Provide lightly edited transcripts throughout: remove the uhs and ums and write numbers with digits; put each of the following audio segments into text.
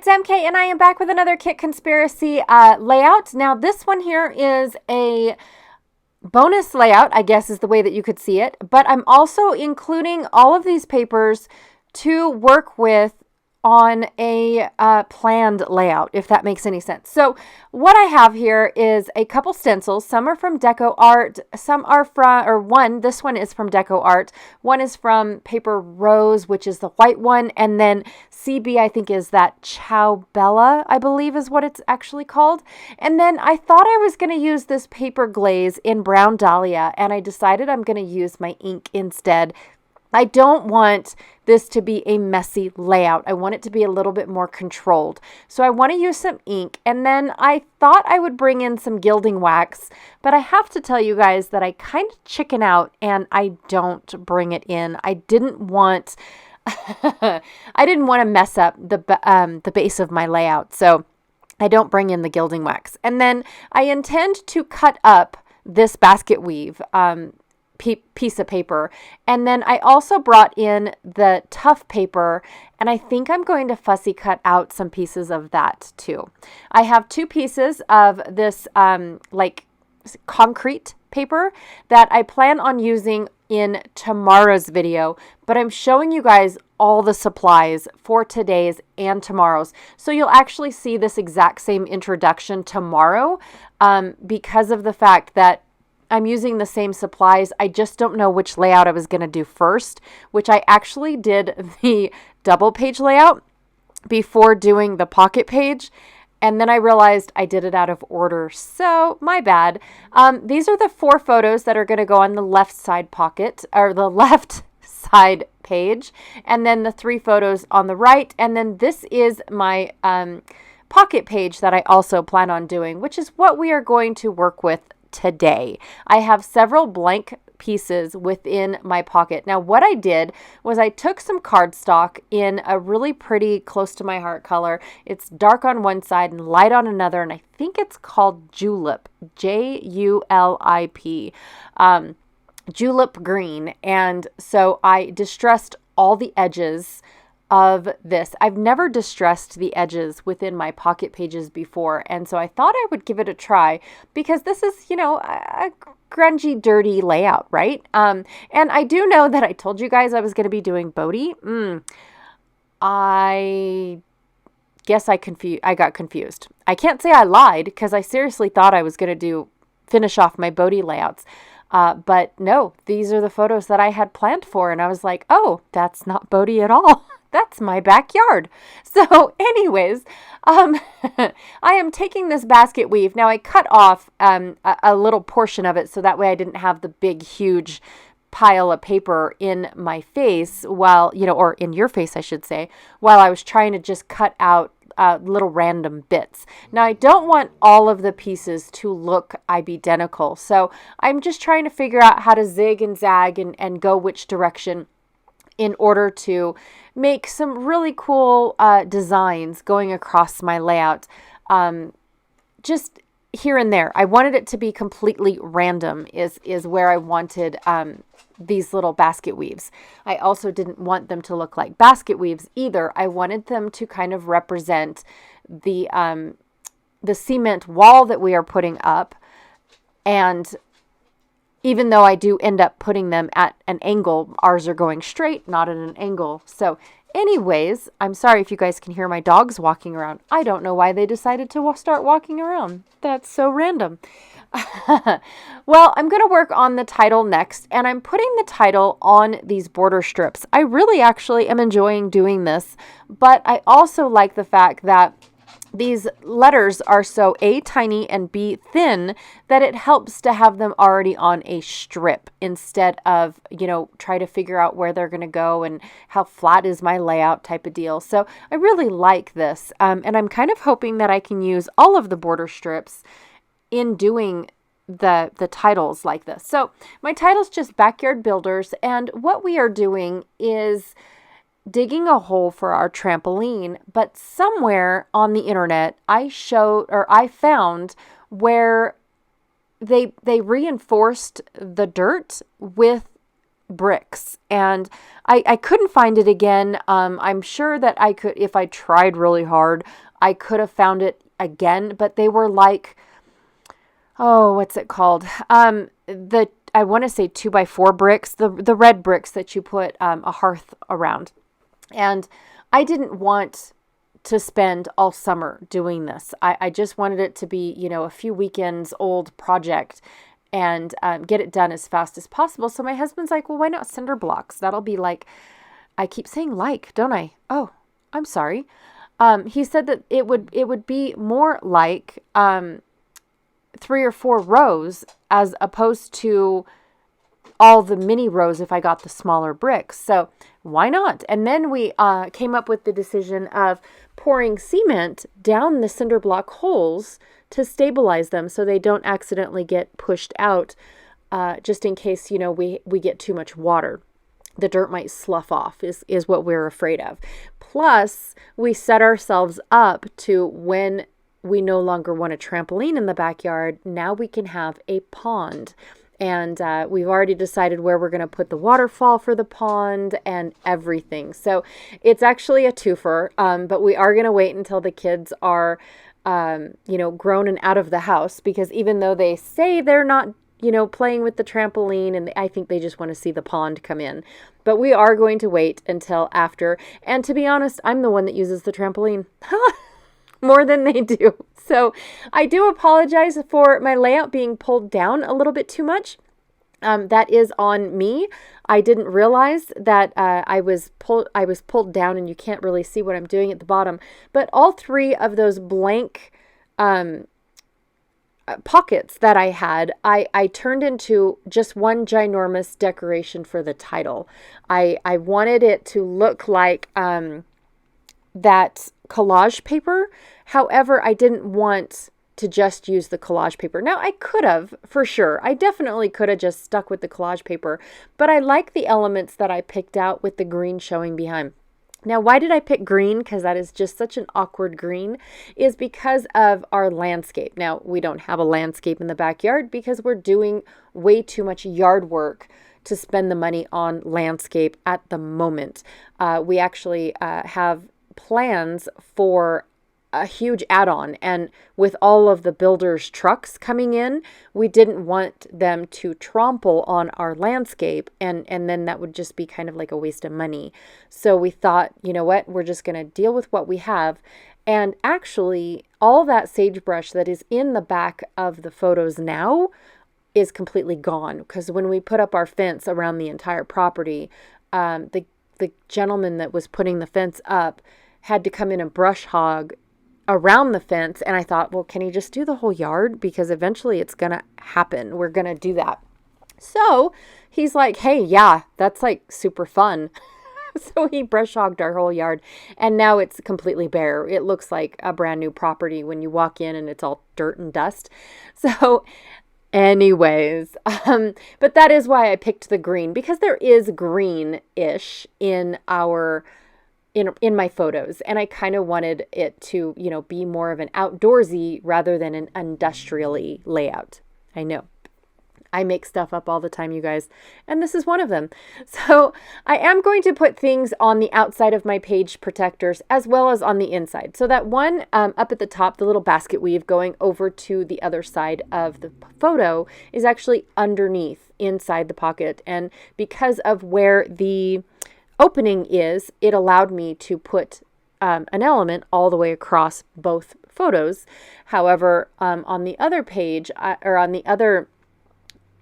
it's MK and I am back with another Kit Conspiracy layout. Now this one here is a bonus layout, I guess is the way that you could see it, but I'm also including all of these papers to work with on a planned layout, if that makes any sense. So what I have here is a couple stencils. Some are from Deco Art, some are from, this one is from Deco Art, one is from Paper Rose, which is the white one, and then CB, I think, is that Ciao Bella, I believe is what it's actually called. And then I thought I was going to use this paper glaze in Brown Dahlia, and I decided I'm going to use my ink instead. I don't want this to be a messy layout. I want it to be a little bit more controlled. So I want to use some ink, and then I thought I would bring in some gilding wax, but I have to tell you guys that I kind of chicken out and I don't bring it in. I didn't want I didn't want to mess up the base of my layout. So I don't bring in the gilding wax. And then I intend to cut up this basket weave piece of paper, and then I also brought in the tough paper, and I think I'm going to fussy cut out some pieces of that too. I have two pieces of this like concrete paper that I plan on using in tomorrow's video, but I'm showing you guys all the supplies for today's and tomorrow's. So you'll actually see this exact same introduction tomorrow because of the fact that I'm using the same supplies. I just don't know which layout I was going to do first, which I actually did the double page layout before doing the pocket page. And then I realized I did it out of order. So my bad. These are the 4 photos that are going to go on the left side pocket, or the left side page. And then the 3 photos on the right. And then this is my pocket page that I also plan on doing, which is what we are going to work with today. I have several blank pieces within my pocket. Now what I did was I took some cardstock in a really pretty close to my heart color. It's dark on one side and light on another, and I think it's called Julep, Julip, Julep green. And so I distressed all the edges of this. I've never distressed the edges within my pocket pages before, and so I thought I would give it a try because this is, you know, a grungy, dirty layout, right? And I do know that I told you guys I was going to be doing Bodhi. I guess I got confused. I can't say I lied because I seriously thought I was going to finish off my Bodhi layouts. But no, these are the photos that I had planned for, and I was like, oh, that's not Bodhi at all. That's my backyard. So anyways, I am taking this basket weave. Now I cut off a little portion of it so that way I didn't have the big, huge pile of paper in my face while, you know, or in your face, I should say, while I was trying to just cut out little random bits. Now I don't want all of the pieces to look identical. So I'm just trying to figure out how to zig and zag and go which direction in order to make some really cool designs going across my layout. Just here and there. I wanted it to be completely random is where I wanted these little basket weaves. I also didn't want them to look like basket weaves either. I wanted them to kind of represent the cement wall that we are putting up. And even though I do end up putting them at an angle, ours are going straight, not at an angle. So anyways, I'm sorry if you guys can hear my dogs walking around. I don't know why they decided to start walking around. That's so random. Well, I'm going to work on the title next, and I'm putting the title on these border strips. I really actually am enjoying doing this, but I also like the fact that these letters are so A, tiny, and B, thin, that it helps to have them already on a strip instead of, you know, try to figure out where they're going to go and how flat is my layout type of deal. So I really like this, and I'm kind of hoping that I can use all of the border strips in doing the titles like this. So my title's just Backyard Builders, and what we are doing is digging a hole for our trampoline, but somewhere on the internet I found where they reinforced the dirt with bricks, and I couldn't find it again. I'm sure that I could, if I tried really hard, I could have found it again, but they were like, oh, what's it called? I want to say 2x4 bricks, the red bricks that you put a hearth around. And I didn't want to spend all summer doing this. I just wanted it to be, a few weekends old project and get it done as fast as possible. So my husband's like, well, why not cinder blocks? That'll be like, I keep saying like, don't I? Oh, I'm sorry. He said that it would be more like 3 or 4 rows as opposed to all the mini rows if I got the smaller bricks. So why not? And then we came up with the decision of pouring cement down the cinder block holes to stabilize them so they don't accidentally get pushed out, just in case, we get too much water. The dirt might slough off is what we're afraid of. Plus, we set ourselves up to when we no longer want a trampoline in the backyard, now we can have a pond. And we've already decided where we're going to put the waterfall for the pond and everything. So it's actually a twofer, but we are going to wait until the kids are, grown and out of the house, because even though they say they're not, playing with the trampoline, and I think they just want to see the pond come in. But we are going to wait until after. And to be honest, I'm the one that uses the trampoline more than they do. So I do apologize for my layout being pulled down a little bit too much. That is on me. I didn't realize that I was pulled down, and you can't really see what I'm doing at the bottom. But all 3 of those blank pockets that I had, I turned into just one ginormous decoration for the title. I wanted it to look like that collage paper. However, I didn't want to just use the collage paper. Now, I could have, for sure. I definitely could have just stuck with the collage paper, but I like the elements that I picked out with the green showing behind. Now, why did I pick green? Because that is just such an awkward green, is because of our landscape. Now, we don't have a landscape in the backyard because we're doing way too much yard work to spend the money on landscape at the moment. We actually have plans for a huge add-on, and with all of the builders' trucks coming in, we didn't want them to trample on our landscape, and then that would just be kind of like a waste of money. So we thought, you know what, we're just going to deal with what we have. And actually, all that sagebrush that is in the back of the photos now is completely gone, because when we put up our fence around the entire property, the gentleman that was putting the fence up had to come in and brush hog around the fence. And I thought, well, can he just do the whole yard? Because eventually it's going to happen. We're going to do that. So he's like, hey, yeah, that's like super fun. So he brush hogged our whole yard, and now it's completely bare. It looks like a brand new property when you walk in, and it's all dirt and dust. So anyways, but that is why I picked the green, because there is green-ish in my photos, and I kind of wanted it to, be more of an outdoorsy rather than an industrially layout. I know I make stuff up all the time, you guys, and this is one of them. So I am going to put things on the outside of my page protectors as well as on the inside. So that one up at the top, the little basket weave going over to the other side of the photo, is actually underneath inside the pocket. And because of where the opening is, it allowed me to put an element all the way across both photos. However, on the other page, or on the other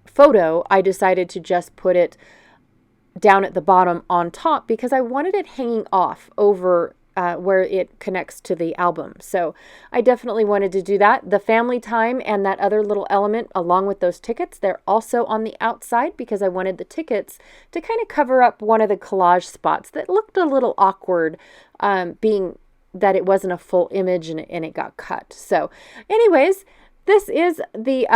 photo, I decided to just put it down at the bottom on top, because I wanted it hanging off over where it connects to the album. So I definitely wanted to do that. The family time and that other little element along with those tickets, they're also on the outside, because I wanted the tickets to kind of cover up one of the collage spots that looked a little awkward, being that it wasn't a full image and it got cut. So anyways, this is the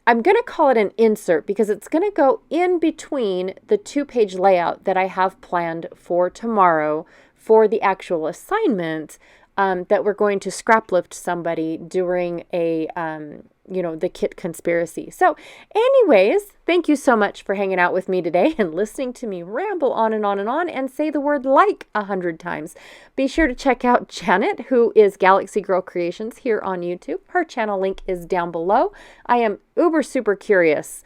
I'm going to call it an insert, because it's going to go in between the 2-page layout that I have planned for tomorrow for the actual assignment, that we're going to scrap lift somebody during a the kit conspiracy. So anyways, thank you so much for hanging out with me today and listening to me ramble on and on and on and say the word like 100 times. Be sure to check out Janet, who is Galaxy Girl Creations here on YouTube. Her channel link is down below. I am uber super curious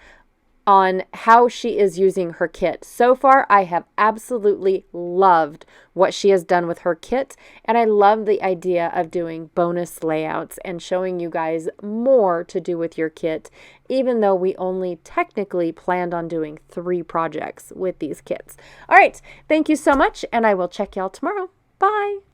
on how she is using her kit. So far, I have absolutely loved what she has done with her kit, and I love the idea of doing bonus layouts and showing you guys more to do with your kit, even though we only technically planned on doing 3 projects with these kits. All right, thank you so much, and I will check y'all tomorrow. Bye!